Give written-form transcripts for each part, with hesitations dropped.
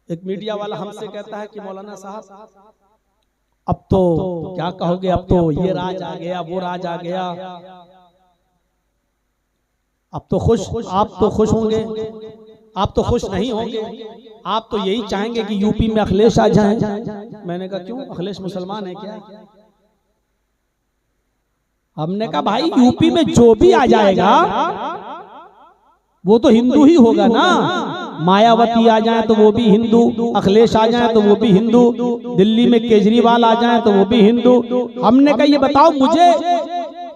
एक मीडिया वाला हमसे कहता है कि मौलाना साहब अब तो क्या कहोगे, अब तो ये राज आ गया, वो राज आ गया, अब तो खुश, आप तो खुश होंगे, आप तो खुश नहीं होंगे, आप तो यही चाहेंगे कि यूपी में अखिलेश आ जाए। मैंने कहा क्यों, अखिलेश मुसलमान है क्या? हमने कहा भाई यूपी में जो भी आ जाएगा वो तो हिंदू ही होगा ना। मायावती आ जाए तो वो भी हिंदू, अखिलेश आ जाए तो वो भी हिंदू, दिल्ली में केजरीवाल आ जाए तो वो भी हिंदू। हमने कहा ये बताओ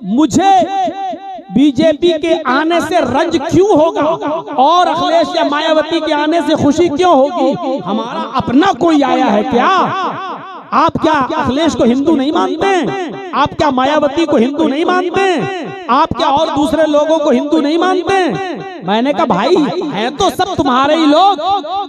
मुझे बीजेपी के आने से रंज क्यों होगा और अखिलेश या मायावती के आने से खुशी क्यों होगी? हमारा अपना कोई आया है क्या? आप क्या अखिलेश को हिंदू नहीं मानते? आप क्या मायावती को हिंदू नहीं मानते? आप क्या और दूसरे लोगों को हिंदू नहीं मानते? मैंने कहा भाई हैं तो सब तुम्हारे ही लोग,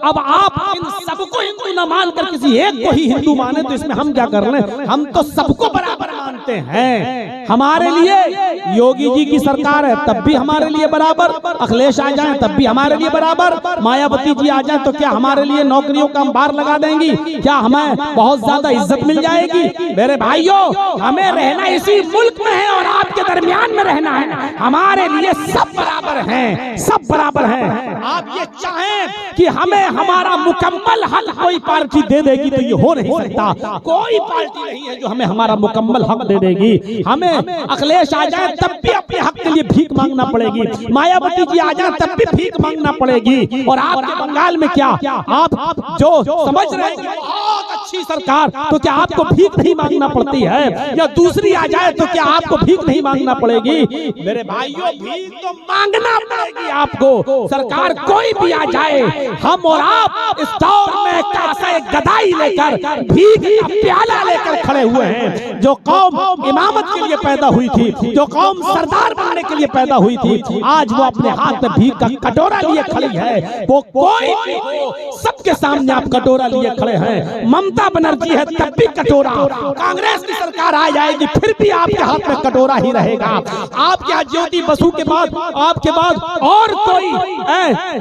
अब आप इन सबको हिंदू न मानकर किसी एक को ही हिंदू माने तो इसमें हम क्या कर रहे हैं? हम तो सबको बराबर मानते हैं। हमारे लिए योगी जी की सरकार है तब भी हमारे लिए बराबर, अखिलेश आ जाए तब भी हमारे लिए बराबर, मायावती जी आ जाए तो क्या हमारे लिए नौकरियों का अंबार लगा देंगी? क्या हमें बहुत ज्यादा इज्जत मिल जाएगी? मेरे भाइयों, हमें रहना इसी मुल्क में है और आपके दरमियान में रहना है। हमारे लिए सब बराबर हैं, सब बराबर हैं। आप ये चाहें कि हमें हमारा मुकम्मल हक कोई पार्टी दे देगी तो ये हो नहीं सकता। कोई पार्टी नहीं है जो हमें हमारा मुकम्मल हक दे देगी। हमें अखिलेश आ जाए तब भी अपने हक के लिए भीख मांगना पड़ेगी, मायावती जी आ जाए तब भी भीख मांगना पड़ेगी। और आपके बंगाल में क्या आप जो समझ रहे हैं बहुत अच्छी सरकार, तो क्या आपको भीख नहीं मांगना पड़ती है? या दूसरी आ जाए तो क्या आपको भीख नहीं मांगना पड़ेगी? मेरे भाइयों, भीख तो मांगना पड़ेगी आपको। सरकार कोई भी आ जाए, हम और आप इस दौर में कैसे गदाई लेकर भीख का प्याला लेकर खड़े हुए हैं। जो कौम इमामत के लिए पैदा हुई थी, जो कौम सरदार बनने के लिए पैदा हुई थी, आज वो अपने हाथ में भीख का कटोरा लिए खड़ी है। वो कोई भी हो, सबके सामने आप कटोरा लिए खड़े हैं। ममता बनर्जी है तब भी कटोरा, कांग्रेस की सरकार आ जाएगी फिर भी आपके हाथ में कटोरा ही रहेगा। आपके यहाँ ज्योति बसु के बाद, आपके बाद और कोई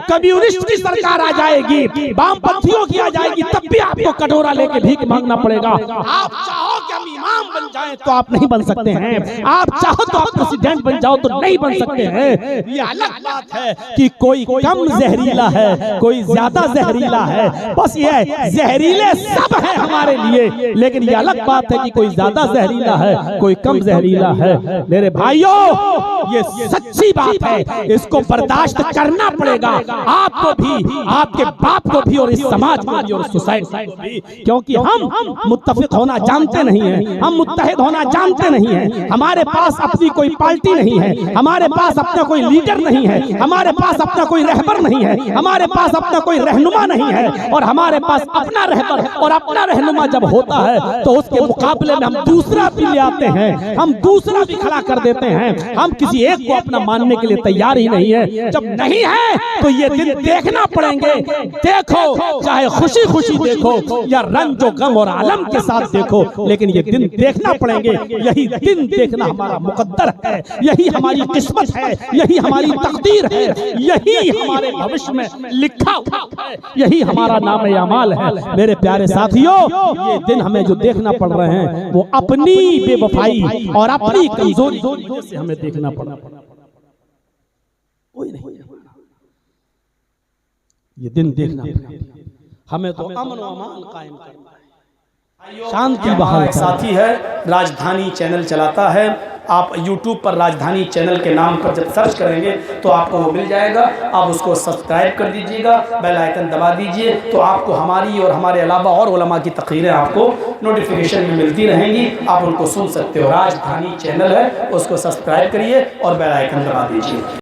कम्युनिस्ट की सरकार आ जाएगी, वामपंथियों की आ जाएगी, तब भी आपको कटोरा लेके भीख मांगना पड़ेगा। आप चाहो कि हम इमाम बन जाएं तो आप नहीं बन सकते हैं, आप चाहो तो आप प्रेसिडेंट बन जाओ तो नहीं बन सकते हैं। ये अलग बात है कि कोई कम जहरीला है, कोई ज्यादा जहरीला है, बस ये जहरीले सब है हमारे लिए। लेकिन ये अलग बात है कि कोई ज्यादा जहरीला है, कोई कम जहरीला है। मेरे भाइयों, ये सच्ची बात है, इसको बर्दाश्त करना पड़ेगा आपको भी, आपके बाप को भी, और इस समाज को भी, और सोसाइटी को भी। क्योंकि हम मुत्तफिक होना जानते नहीं हैं, हम मुत्तहिद होना जानते नहीं हैं। हमारे पास अपनी कोई पार्टी नहीं है, हमारे पास अपना कोई लीडर नहीं है, हमारे पास अपना कोई रहबर नहीं है, हमारे पास अपना कोई रहनुमा नहीं है। और हमारे पास अपना रहबर और अपना रहनुमा जब होता है तो उसके मुकाबले में हम दूसरा भी ले आते हैं, हम दूसरा भी खड़ा कर देते हैं। हम किसी एक को अपना मानने के लिए तैयार ही नहीं है। जब नहीं है तो ये दिन देखना पड़ेंगे। देखो, चाहे खुशी खुशी देखो या रंजो गम और आलम के साथ देखो, लेकिन ये दिन देखना पड़ेंगे। यही दिन देखना हमारा मुकद्दर है, यही हमारी किस्मत है, यही हमारी तकदीर है, यही हमारे भविष्य में लिखा हुआ है, यही हमारा नाम अमाल है। मेरे प्यारे साथियों, ये दिन हमें जो देखना पड़ रहे हैं वो अपनी बेवफाई और अपनी कमजोरी से हमें देखना पड़ा। कोई नहीं, ये दिन देखना हमें तो अमन और अमान कायम करना है, शांति बहाल। साथी है, राजधानी चैनल चलाता है। आप YouTube पर राजधानी चैनल के नाम पर जब सर्च करेंगे तो आपको वो मिल जाएगा। आप उसको सब्सक्राइब कर दीजिएगा, बेल आइकन दबा दीजिए, तो आपको हमारी और हमारे अलावा और उलमा की तकरीरें आपको नोटिफिकेशन में मिलती रहेंगी। आप उनको सुन सकते हो। राजधानी चैनल है, उसको सब्सक्राइब करिए और बेल आइकन दबा दीजिए।